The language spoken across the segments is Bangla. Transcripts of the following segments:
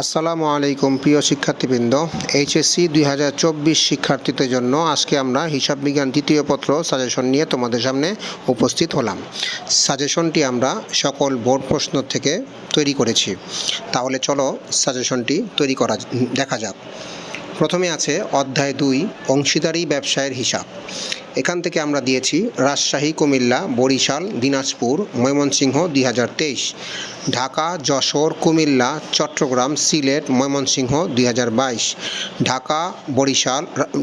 আসসালামু আলাইকুম প্রিয় শিক্ষার্থীবৃন্দ। এইচএসসি 2024 শিক্ষার্থীদের জন্য আজকে আমরা হিসাব বিজ্ঞান দ্বিতীয় পত্র সাজেশন নিয়ে তোমাদের সামনে উপস্থিত হলাম। সাজেশনটি আমরা সকল বোর্ড প্রশ্ন থেকে তৈরি করেছি। তাহলে চলো সাজেশনটি দেখা যাক। প্রথমে আছে অধ্যায় 2 অংশীদারি ব্যবসায়ের হিসাব। এখান থেকে আমরা দিয়েছি রাজশাহী, কুমিল্লা, বরিশাল, দিনাজপুর, ময়মনসিংহ 2023, ঢাকা, যশোর, কুমিল্লা, চট্টগ্রাম, সিলেট, ময়মনসিংহ 2022,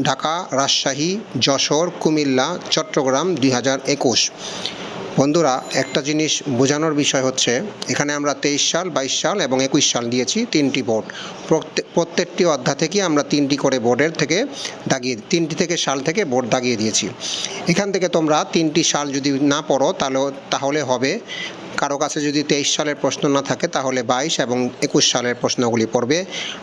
ঢাকা, রাজশাহী, যশোর, কুমিল্লা, চট্টগ্রাম 2021। বন্ধুরা, একটা জিনিস বোঝানোর বিষয় হচ্ছে এখানে আমরা 23 সাল, 22 সাল এবং 21 সাল দিয়েছি, তিনটি বোর্ড। প্রত্যেকটি অধ্যায় থেকে আমরা তিনটি করে বোর্ডের থেকে তিনটি থেকে সাল থেকে বোর্ড দাগিয়ে দিয়েছি। এখান থেকে তোমরা তিনটি সাল যদি না পড়ো তাহলে হবে, কারো কাছে যদি 23 সালের প্রশ্ন না থাকে তাহলে 22 এবং 21 সালের প্রশ্নগুলি পড়বে।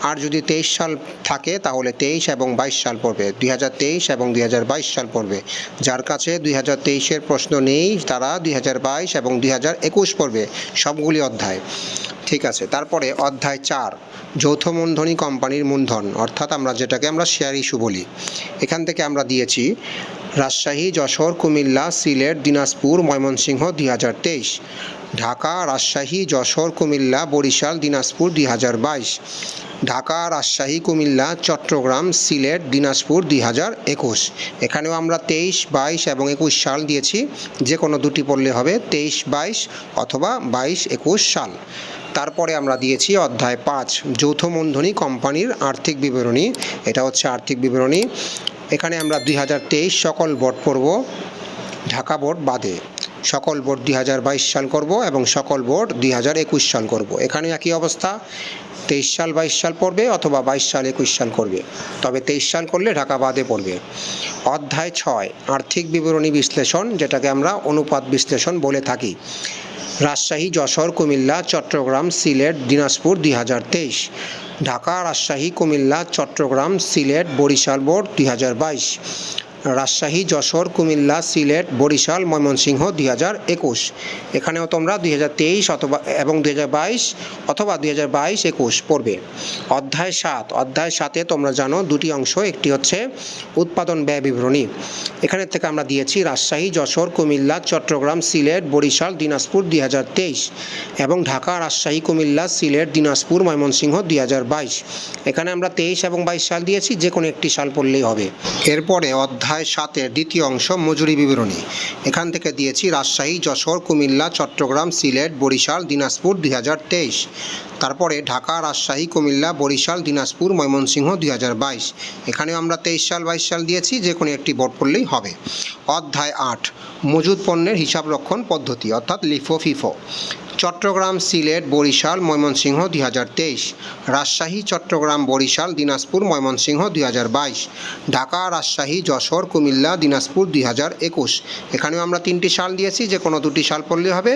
আর যদি 23 সাল থাকে তাহলে 23 এবং 22 সাল পড়বে, 2023 এবং 2022 সাল পড়বে। যার কাছে 2023-এর প্রশ্ন নেই তারা 2022 এবং 2021 পড়বে, সবগুলি অধ্যায়। ঠিক আছে। তারপরে অধ্যায় 4 যৌথ মূলধনী কোম্পানির মূলধন, অর্থাৎ যেটাকে আমরা শেয়ার ইস্যু বলি। এখান থেকে আমরা দিয়েছি রাজশাহী, যশোর, কুমিল্লা, সিলেট, দিনাজপুর, ময়মনসিংহ 2023, ঢাকা, রাজশাহী, যশোর, কুমিল্লা, বরিশাল, দিনাজপুর 2022, ঢাকা, রাজশাহী, কুমিল্লা, চট্টগ্রাম, সিলেট, দিনাজপুর 2021। এখানেও আমরা 23, 22 এবং 21 সাল দিয়েছি, যে কোনো দুটি পড়লে হবে, 23, 22 অথবা 22, 21 সাল। তারপরে আমরা দিয়েছি অধ্যায় 5 যৌথ মূলধনী কোম্পানির আর্থিক বিবরণী। এটা হচ্ছে আর্থিক বিবরণী। এখানে আমরা 2023 সকল বোর্ড পড়ব, ঢাকা বোর্ড বাদে। সকল বোর্ড 2022 সাল করব এবং সকল বোর্ড 2021 সাল করব। এখানে একই অবস্থা, 23 সাল, 22 সাল পড়বে অথবা 22 সাল, 21 সাল করবে, তবে 23 সাল করলে ঢাকা বাদে পড়বে। অধ্যায় 6 আর্থিক বিবরণী বিশ্লেষণ, যেটাকে আমরা অনুপাত বিশ্লেষণ বলে থাকি। রাজশাহী, যশোর, কুমিল্লা, চট্টগ্রাম, সিলেট, দিনাজপুর 2023, ঢাকা, রাজশাহী, কুমিল্লা, চট্টগ্রাম, সিলেট, বরিশাল বোর্ড 2022, রাজশাহী, যশোর, কুমিল্লা, সিলেট, বরিশাল, ময়মনসিংহ 2021। এখানেও তোমরা 2023 এবং 2022 অথবা 2022, 21 পড়বে। অধ্যায় 7 তোমরা জানো দুটি অংশ, একটি হচ্ছে উৎপাদন ব্যয় বিবরণী। এখানে থেকে আমরা দিয়েছি রাজশাহী, যশোর, কুমিল্লা, চট্টগ্রাম, সিলেট, বরিশাল, দিনাজপুর 2023 এবং ঢাকা, রাজশাহী, কুমিল্লা, সিলেট, দিনাজপুর, ময়মনসিংহ 2022। এখানে আমরা 23 এবং 22 সাল দিয়েছি, যে কোনো একটি সাল পড়লেই হবে। এরপরে অধ্যায় 7-এর দ্বিতীয় অংশ মজুরি বিবরণী। এখান থেকে দিয়েছি রাজশাহী, যশোর, কুমিল্লা, চট্টগ্রাম, সিলেট, বরিশাল, দিনাজপুর 2023। তারপরে ঢাকা, রাজশাহী, কুমিল্লা, বরিশাল, দিনাজপুর, ময়মনসিংহ 2022। এখানেও আমরা 23 সাল, 22 সাল দিয়েছি, যে কোনো একটি বোর্ড পড়লেই হবে। অধ্যায় 8 মজুদ পণ্যের হিসাব রক্ষণ পদ্ধতি, অর্থাৎ লিফো ফিফো। চট্টগ্রাম, সিলেট, বরিশাল, ময়মনসিংহ 2023, রাজশাহী, চট্টগ্রাম, বরিশাল, দিনাজপুর, ময়মনসিংহ 2022, ঢাকা, রাজশাহী, যশোর, কুমিল্লা, দিনাজপুর 2021। এখানেও আমরা তিনটি সাল দিয়েছি, যে কোনো দুটি সাল পড়লে হবে,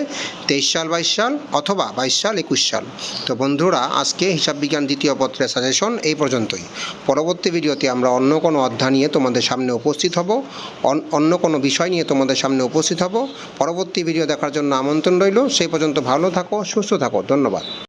23 সাল, 22 সাল অথবা 22 সাল, 21 সাল। তো বন্ধুরা, আজকে হিসাব বিজ্ঞান দ্বিতীয় পত্রের সাজেশন এই পর্যন্তই। পরবর্তী ভিডিওতে আমরা অন্য কোনো অধ্যায় নিয়ে তোমাদের সামনে উপস্থিত হব, অন্য কোনো বিষয় নিয়ে তোমাদের সামনে উপস্থিত হব। পরবর্তী ভিডিও দেখার জন্য আমন্ত্রণ রইল। সেই পর্যন্ত ভালো থাকো, সুস্থ থাকো। ধন্যবাদ।